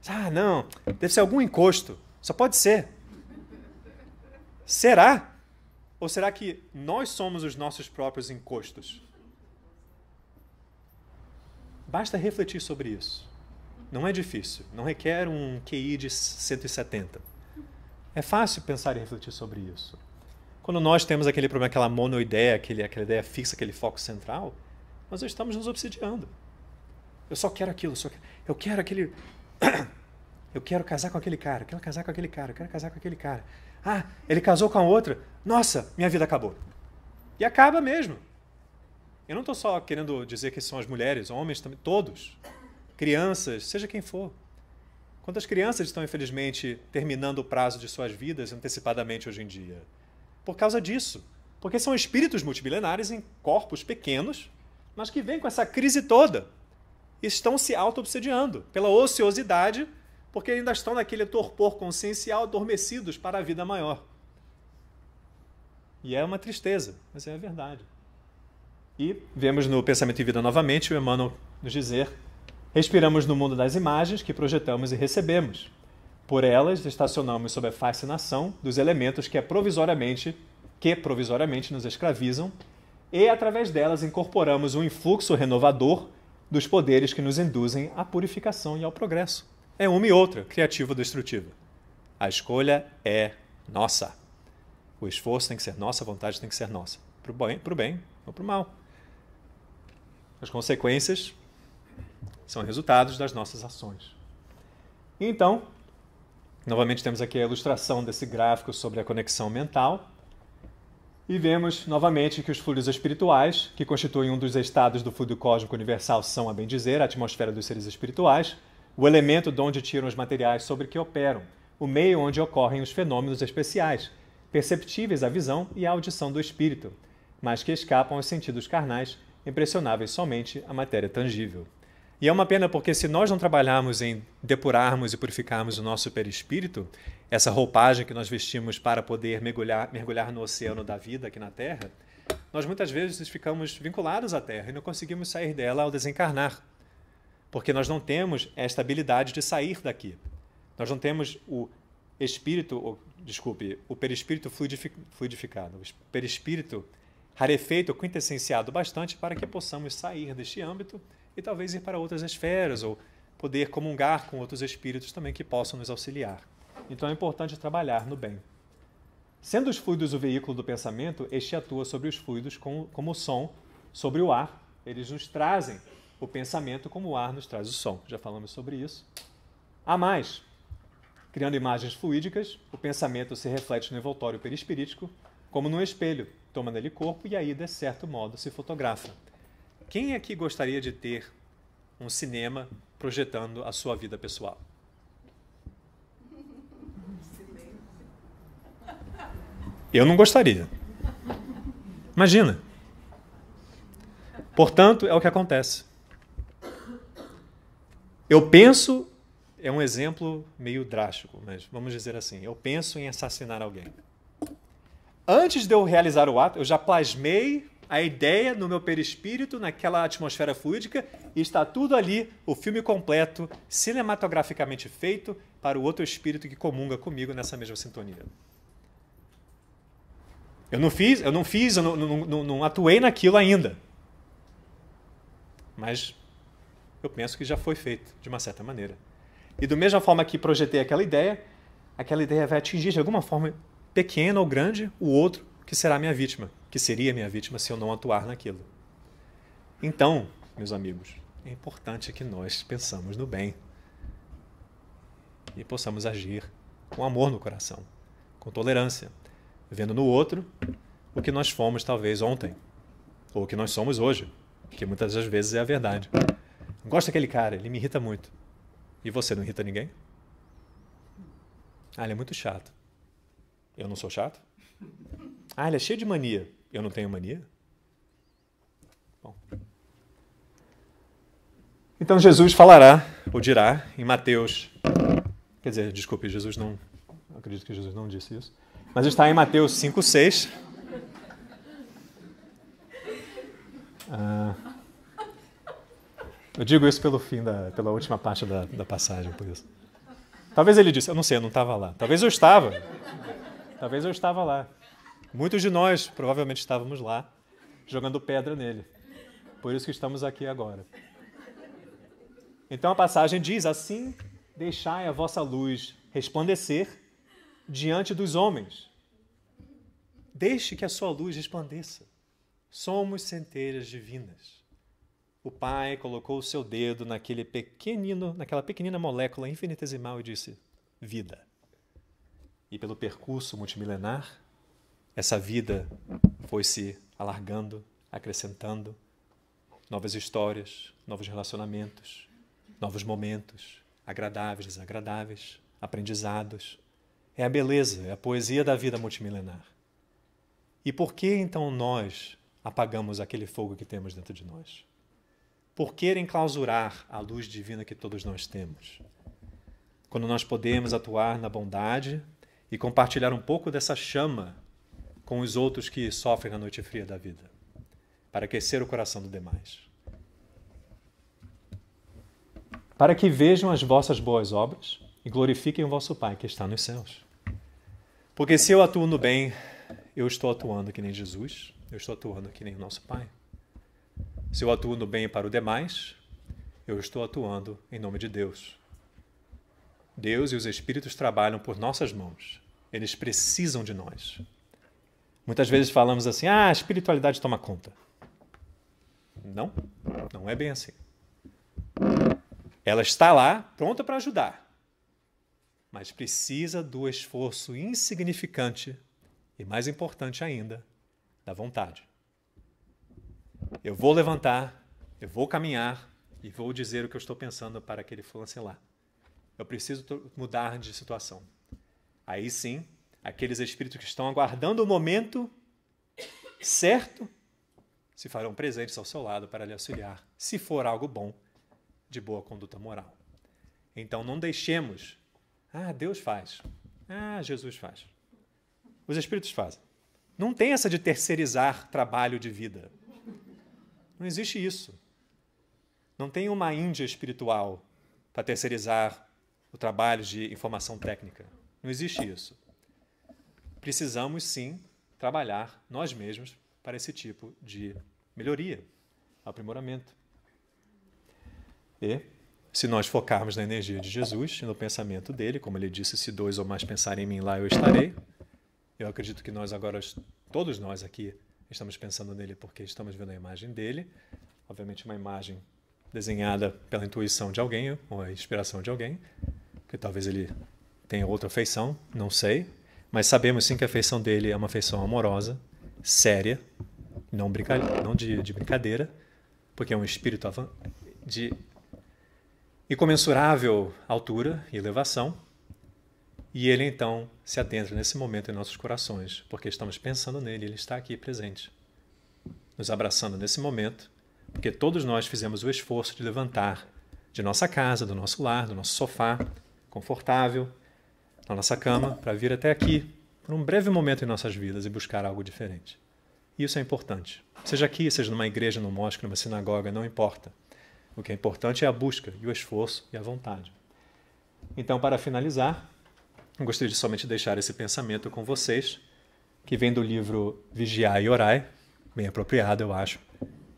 Ah, não, deve ser algum encosto. Só pode ser. Será? Ou será que nós somos os nossos próprios encostos? Basta refletir sobre isso. Não é difícil, não requer um QI de 170. É fácil pensar e refletir sobre isso. Quando nós temos aquele problema, aquela monoideia, aquela ideia fixa, aquele foco central, nós estamos nos obsidiando. Eu só quero aquilo, eu quero aquele... Eu quero casar com aquele cara, eu quero casar com aquele cara, eu quero casar com aquele cara. Ah, ele casou com a outra, nossa, minha vida acabou. E acaba mesmo. Eu não estou só querendo dizer que são as mulheres, homens também, todos. Crianças, seja quem for. Quantas crianças estão, infelizmente, terminando o prazo de suas vidas antecipadamente hoje em dia? Por causa disso. Porque são espíritos multimilenares em corpos pequenos, mas que vêm com essa crise toda. E estão se auto-obsediando pela ociosidade, porque ainda estão naquele torpor consciencial adormecidos para a vida maior. E é uma tristeza, mas é a verdade. E vemos no Pensamento em Vida novamente o Emmanuel nos dizer: respiramos no mundo das imagens que projetamos e recebemos. Por elas, estacionamos sob a fascinação dos elementos que provisoriamente nos escravizam e, através delas, incorporamos um influxo renovador dos poderes que nos induzem à purificação e ao progresso. É uma e outra, criativa ou destrutiva. A escolha é nossa. O esforço tem que ser nossa, a vontade tem que ser nossa. Para o bem ou para o mal. As consequências são resultados das nossas ações. Então, novamente temos aqui a ilustração desse gráfico sobre a conexão mental. E vemos novamente que os fluidos espirituais, que constituem um dos estados do fluido cósmico universal, são, a bem dizer, a atmosfera dos seres espirituais, o elemento de onde tiram os materiais sobre que operam, o meio onde ocorrem os fenômenos especiais, perceptíveis à visão e à audição do espírito, mas que escapam aos sentidos carnais, impressionáveis somente à matéria tangível. E é uma pena porque se nós não trabalharmos em depurarmos e purificarmos o nosso perispírito, essa roupagem que nós vestimos para poder mergulhar no oceano da vida aqui na Terra, nós muitas vezes ficamos vinculados à Terra e não conseguimos sair dela ao desencarnar, porque nós não temos esta habilidade de sair daqui. Nós não temos o perispírito fluidificado, o perispírito rarefeito, quintessenciado bastante para que possamos sair deste âmbito e talvez ir para outras esferas ou poder comungar com outros espíritos também que possam nos auxiliar. Então é importante trabalhar no bem. Sendo os fluidos o veículo do pensamento, este atua sobre os fluidos como o som sobre o ar. Eles nos trazem o pensamento como o ar nos traz o som. Já falamos sobre isso. A mais, criando imagens fluídicas, o pensamento se reflete no envoltório perispirítico, como num espelho, toma nele corpo e aí, de certo modo, se fotografa. Quem aqui gostaria de ter um cinema projetando a sua vida pessoal? Eu não gostaria. Imagina. Portanto, é o que acontece. Eu penso, é um exemplo meio drástico, mas vamos dizer assim, eu penso em assassinar alguém. Antes de eu realizar o ato, eu já plasmei a ideia no meu perispírito, naquela atmosfera fluídica, e está tudo ali, o filme completo, cinematograficamente feito, para o outro espírito que comunga comigo nessa mesma sintonia. Eu não atuei naquilo ainda. Mas eu penso que já foi feito, de uma certa maneira. E da mesma forma que projetei aquela ideia vai atingir de alguma forma, pequena ou grande, o outro que será minha vítima, que seria minha vítima se eu não atuar naquilo. Então, meus amigos, é importante que nós pensamos no bem e possamos agir com amor no coração, com tolerância, vendo no outro o que nós fomos talvez ontem, ou o que nós somos hoje, que muitas das vezes é a verdade. Não gosto daquele cara, ele me irrita muito. E você não irrita ninguém? Ah, ele é muito chato. Eu não sou chato? Ah, ele é cheio de mania. Eu não tenho mania? Bom. Então Jesus falará, ou dirá, em Mateus... Quer dizer, desculpe, Jesus não... Acredito que Jesus não disse isso. Mas está em Mateus 5:6. Eu digo isso pela última parte da passagem, por isso. Talvez ele disse, eu não sei, eu não estava lá. Talvez eu estava. Talvez eu estava lá. Muitos de nós provavelmente estávamos lá, jogando pedra nele. Por isso que estamos aqui agora. Então a passagem diz, assim deixai a vossa luz resplandecer diante dos homens. Deixe que a sua luz resplandeça. Somos centelhas divinas. O Pai colocou o seu dedo naquela pequenina molécula infinitesimal e disse, vida. E pelo percurso multimilenar, essa vida foi se alargando, acrescentando, novas histórias, novos relacionamentos, novos momentos, agradáveis, desagradáveis, aprendizados. É a beleza, é a poesia da vida multimilenar. E por que então nós apagamos aquele fogo que temos dentro de nós? Por que enclausurar a luz divina que todos nós temos? Quando nós podemos atuar na bondade e compartilhar um pouco dessa chama com os outros que sofrem na noite fria da vida, para aquecer o coração do demais. Para que vejam as vossas boas obras e glorifiquem o vosso Pai que está nos céus. Porque se eu atuo no bem, eu estou atuando que nem Jesus, eu estou atuando que nem o nosso Pai. Se eu atuo no bem para o demais, eu estou atuando em nome de Deus. Deus e os espíritos trabalham por nossas mãos. Eles precisam de nós. Muitas vezes falamos assim, a espiritualidade toma conta. Não, não é bem assim. Ela está lá, pronta para ajudar, mas precisa do esforço insignificante e, mais importante ainda, da vontade. Eu vou levantar, eu vou caminhar e vou dizer o que eu estou pensando para aquele fulano, sei lá. Eu preciso mudar de situação. Aí sim, aqueles espíritos que estão aguardando o momento certo se farão presentes ao seu lado para lhe auxiliar, se for algo bom, de boa conduta moral. Então não deixemos, Deus faz, Jesus faz. Os espíritos fazem. Não tem essa de terceirizar trabalho de vida. Não existe isso. Não tem uma Índia espiritual para terceirizar o trabalho de informação técnica. Não existe isso. Precisamos, sim, trabalhar nós mesmos para esse tipo de melhoria, aprimoramento. E, se nós focarmos na energia de Jesus e no pensamento dele, como ele disse, se 2 ou mais pensarem em mim, lá eu estarei. Eu acredito que nós agora, todos nós aqui, estamos pensando nele porque estamos vendo a imagem dele. Obviamente uma imagem desenhada pela intuição de alguém ou a inspiração de alguém, que talvez ele tenha outra feição, não sei. Mas sabemos sim que a feição dele é uma feição amorosa, séria, não de brincadeira, porque é um espírito de incomensurável altura e elevação, e ele então se adentra nesse momento em nossos corações, porque estamos pensando nele, ele está aqui presente, nos abraçando nesse momento, porque todos nós fizemos o esforço de levantar de nossa casa, do nosso lar, do nosso sofá, confortável, na nossa cama, para vir até aqui, por um breve momento em nossas vidas e buscar algo diferente. E isso é importante. Seja aqui, seja numa igreja, num mosque, numa sinagoga, não importa. O que é importante é a busca e o esforço e a vontade. Então, para finalizar, eu gostaria de somente deixar esse pensamento com vocês, que vem do livro Vigiai e Orai, bem apropriado, eu acho,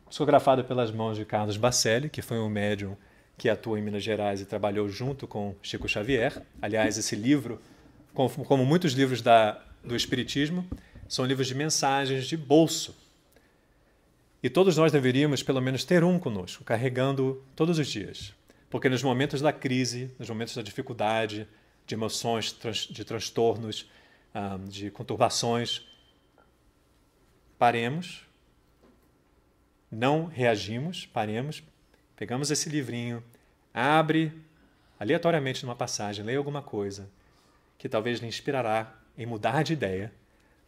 psicografado pelas mãos de Carlos Bacelli, que foi um médium que atua em Minas Gerais e trabalhou junto com Chico Xavier. Aliás, esse livro, como muitos livros do Espiritismo, são livros de mensagens de bolso. E todos nós deveríamos, pelo menos, ter um conosco, carregando todos os dias. Porque nos momentos da crise, nos momentos da dificuldade, de emoções, de transtornos, de conturbações, paremos, não reagimos, paremos, pegamos esse livrinho, abre aleatoriamente numa passagem, leia alguma coisa que talvez lhe inspirará em mudar de ideia,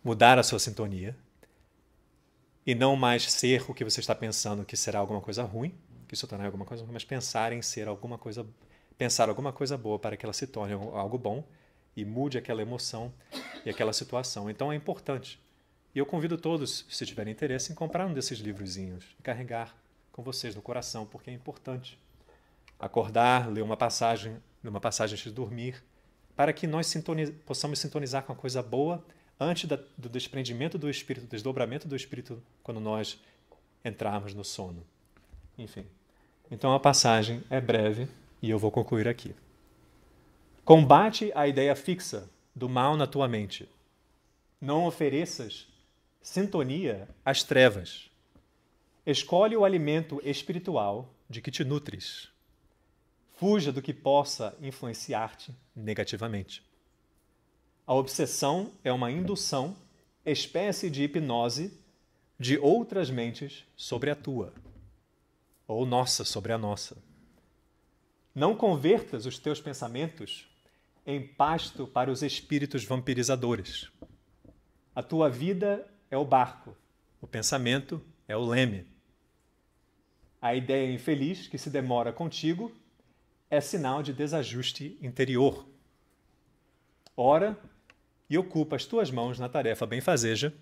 mudar a sua sintonia, e não mais ser o que você está pensando que será alguma coisa ruim, que isso tornará alguma coisa ruim, mas pensar em ser alguma coisa, pensar alguma coisa boa para que ela se torne algo bom e mude aquela emoção e aquela situação. Então é importante. E eu convido todos, se tiverem interesse, em comprar um desses livrozinhos e carregar com vocês no coração, porque é importante. Acordar, ler uma passagem antes de dormir, para que nós possamos sintonizar com a coisa boa antes do desprendimento do espírito, do desdobramento do espírito, quando nós entrarmos no sono. Enfim. Então a passagem é breve e eu vou concluir aqui. Combate a ideia fixa do mal na tua mente. Não ofereças sintonia às trevas. Escolhe o alimento espiritual de que te nutres. Fuja do que possa influenciar-te negativamente. A obsessão é uma indução, espécie de hipnose de outras mentes sobre a tua, ou nossa sobre a nossa. Não convertas os teus pensamentos em pasto para os espíritos vampirizadores. A tua vida é o barco, o pensamento é o leme. A ideia infeliz que se demora contigo é sinal de desajuste interior. Ora e ocupa as tuas mãos na tarefa benfazeja.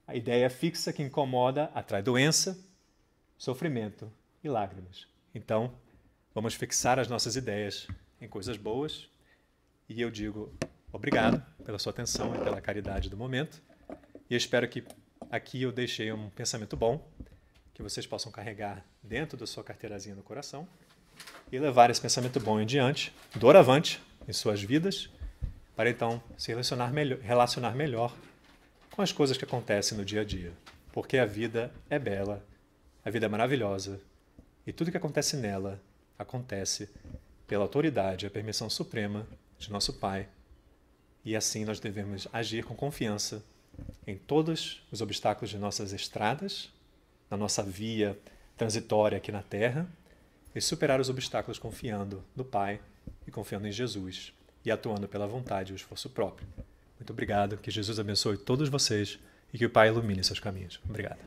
A ideia fixa que incomoda atrai doença, sofrimento e lágrimas. Então, vamos fixar as nossas ideias em coisas boas. E eu digo obrigado pela sua atenção e pela caridade do momento. E eu espero que aqui eu deixei um pensamento bom, que vocês possam carregar dentro da sua carteirazinha no coração e levar esse pensamento bom em diante, doravante, em suas vidas, para então se relacionar melhor com as coisas que acontecem no dia a dia. Porque a vida é bela, a vida é maravilhosa, e tudo que acontece nela acontece pela autoridade e a permissão suprema de nosso Pai. E assim nós devemos agir com confiança em todos os obstáculos de nossas estradas, na nossa via transitória aqui na Terra, e superar os obstáculos confiando no Pai e confiando em Jesus e atuando pela vontade e o esforço próprio. Muito obrigado, que Jesus abençoe todos vocês e que o Pai ilumine seus caminhos. Obrigado.